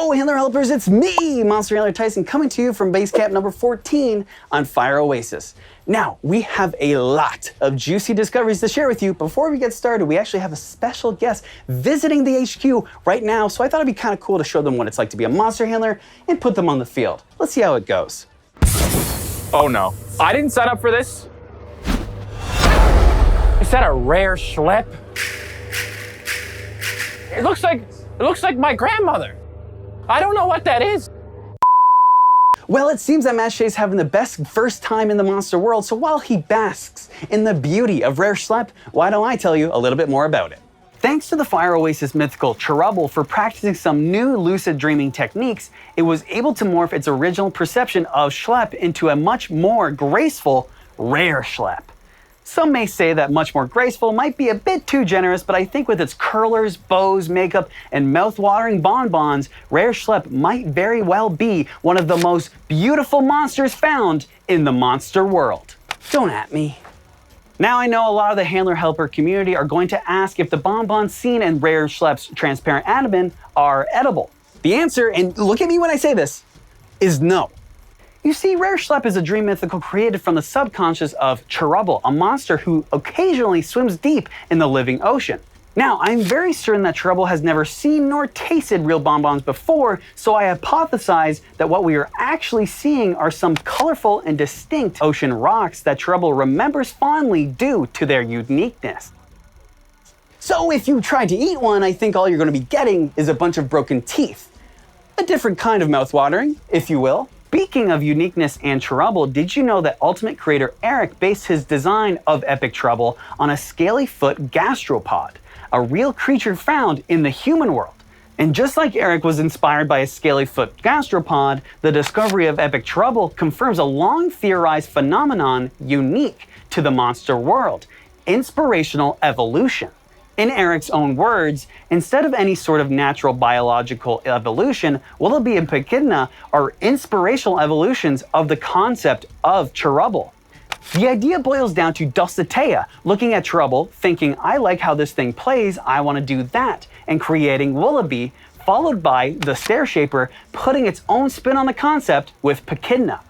Yo, Handler Helpers, it's me, Monster Handler Tyson, coming to you from base camp number 14 on Fire Oasis. Now, we have a lot of juicy discoveries to share with you. Before we get started, we actually have a special guest visiting the HQ right now, so I thought it'd be kind of cool to show them what it's like to be a monster handler and put them on the field. Let's see how it goes. Oh no, I didn't sign up for this. Is that a rare schlep? It looks like my grandmother. I don't know what that is. Well, it seems that Matt Shea's having the best first time in the monster world, so while he basks in the beauty of rare schlep, why don't I tell you a little bit more about it? Thanks to the Fire Oasis mythical Cherubble for practicing some new lucid dreaming techniques, it was able to morph its original perception of schlep into a much more graceful rare schlep. Some may say that much more graceful might be a bit too generous, but I think with its curlers, bows, makeup, and mouth-watering bonbons, rare schlep might very well be one of the most beautiful monsters found in the monster world. Don't at me. Now I know a lot of the Handler Helper community are going to ask if the bonbons seen in rare schlep's transparent abdomen are edible. The answer, and look at me when I say this, is no. You see, rare schlep is a dream mythical created from the subconscious of Cherubble, a monster who occasionally swims deep in the living ocean. Now, I'm very certain that Cherubble has never seen nor tasted real bonbons before, so I hypothesize that what we are actually seeing are some colorful and distinct ocean rocks that Cherubble remembers fondly due to their uniqueness. So if you try to eat one, I think all you're going to be getting is a bunch of broken teeth. A different kind of mouthwatering, if you will. Speaking of uniqueness and Cherubble, did you know that Ultimate creator Eric based his design of Epic Cherubble on a scaly foot gastropod, a real creature found in the human world? And just like Eric was inspired by a scaly foot gastropod, the discovery of Epic Cherubble confirms a long theorized phenomenon unique to the monster world: inspirational evolution. In Eric's own words, instead of any sort of natural biological evolution, Willoughby and Pechidna are inspirational evolutions of the concept of Cherubble. The idea boils down to Dulcitea looking at Cherubble, thinking, I like how this thing plays, I want to do that, and creating Willoughby, followed by the Stair Shaper putting its own spin on the concept with Pechidna.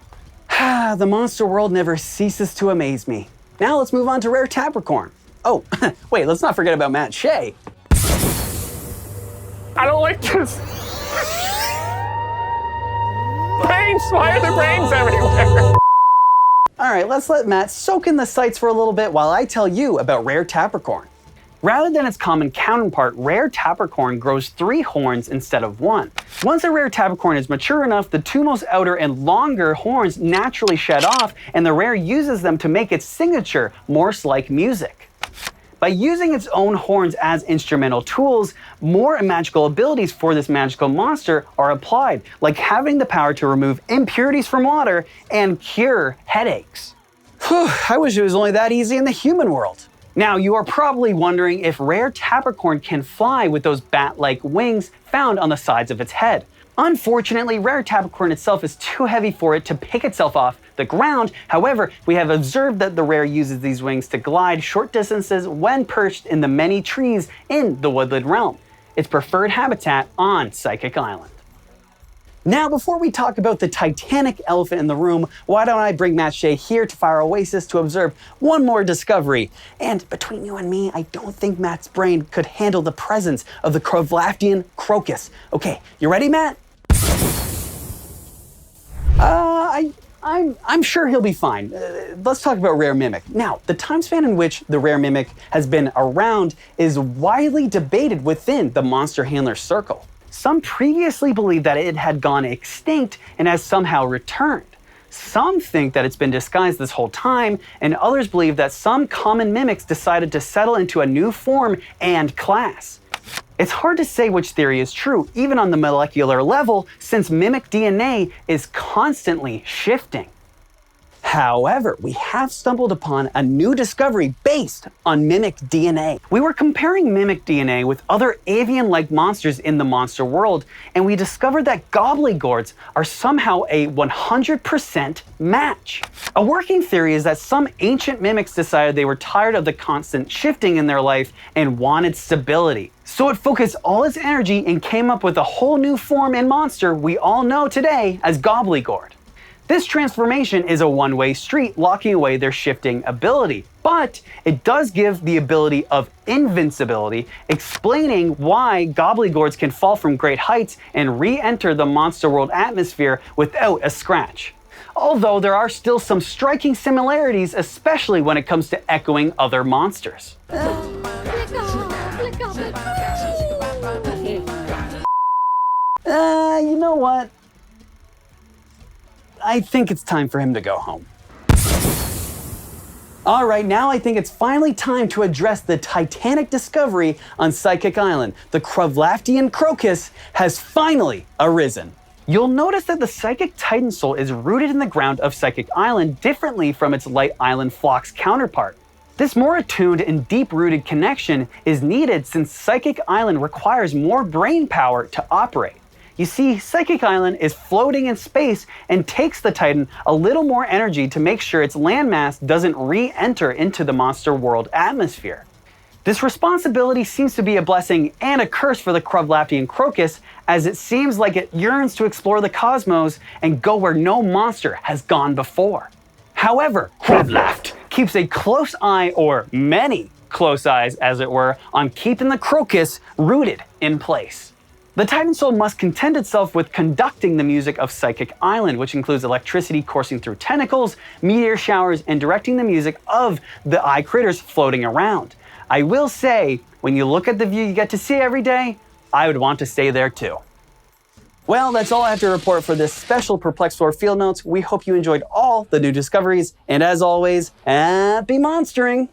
The monster world never ceases to amaze me. Now let's move on to rare Capricorn. Oh, wait, let's not forget about Matt Shea. I don't like this. Brains, why are there brains everywhere? All right, let's let Matt soak in the sights for a little bit while I tell you about rare Capricorn. Rather than its common counterpart, rare Capricorn grows 3 horns instead of 1. Once a rare Capricorn is mature enough, the 2 most outer and longer horns naturally shed off, and the rare uses them to make its signature Morse-like music. By using its own horns as instrumental tools, more magical abilities for this magical monster are applied, like having the power to remove impurities from water and cure headaches. Whew, I wish it was only that easy in the human world. Now, you are probably wondering if rare Capricorn can fly with those bat-like wings found on the sides of its head. Unfortunately, rare Capricorn itself is too heavy for it to pick itself off the ground. However, we have observed that the rare uses these wings to glide short distances when perched in the many trees in the woodland realm, its preferred habitat on Psychic Island. Now, before we talk about the titanic elephant in the room, why don't I bring Matt Shea here to Fire Oasis to observe one more discovery? And between you and me, I don't think Matt's brain could handle the presence of the Krovlaftian crocus. Okay, you ready, Matt? I'm sure he'll be fine. Let's talk about rare mimic. Now, the time span in which the rare mimic has been around is widely debated within the monster handler circle. Some previously believed that it had gone extinct and has somehow returned. Some think that it's been disguised this whole time, and others believe that some common mimics decided to settle into a new form and class. It's hard to say which theory is true, even on the molecular level, since mimic DNA is constantly shifting. However, we have stumbled upon a new discovery based on mimic DNA. We were comparing mimic DNA with other avian-like monsters in the monster world, and we discovered that gobblygords are somehow a 100% match. A working theory is that some ancient mimics decided they were tired of the constant shifting in their life and wanted stability. So it focused all its energy and came up with a whole new form and monster we all know today as gobblygord. This transformation is a one-way street, locking away their shifting ability, but it does give the ability of invincibility, explaining why gobblygords can fall from great heights and re-enter the monster world atmosphere without a scratch. Although there are still some striking similarities, especially when it comes to echoing other monsters. You know what? I think it's time for him to go home. All right, now I think it's finally time to address the titanic discovery on Psychic Island. The Kruvlaftian crocus has finally arisen. You'll notice that the Psychic Titan soul is rooted in the ground of Psychic Island differently from its Light Island Phlox counterpart. This more attuned and deep-rooted connection is needed since Psychic Island requires more brain power to operate. You see, Psychic Island is floating in space and takes the Titan a little more energy to make sure its landmass doesn't re-enter into the monster world atmosphere. This responsibility seems to be a blessing and a curse for the Kruvlaftian crocus, as it seems like it yearns to explore the cosmos and go where no monster has gone before. However, Kruvlaft keeps a close eye, or many close eyes as it were, on keeping the crocus rooted in place. The Titan Soul must content itself with conducting the music of Psychic Island, which includes electricity coursing through tentacles, meteor showers, and directing the music of the eye critters floating around. I will say, when you look at the view you get to see every day, I would want to stay there too. Well, that's all I have to report for this special Perplexplore Field Notes. We hope you enjoyed all the new discoveries, and as always, happy monstering!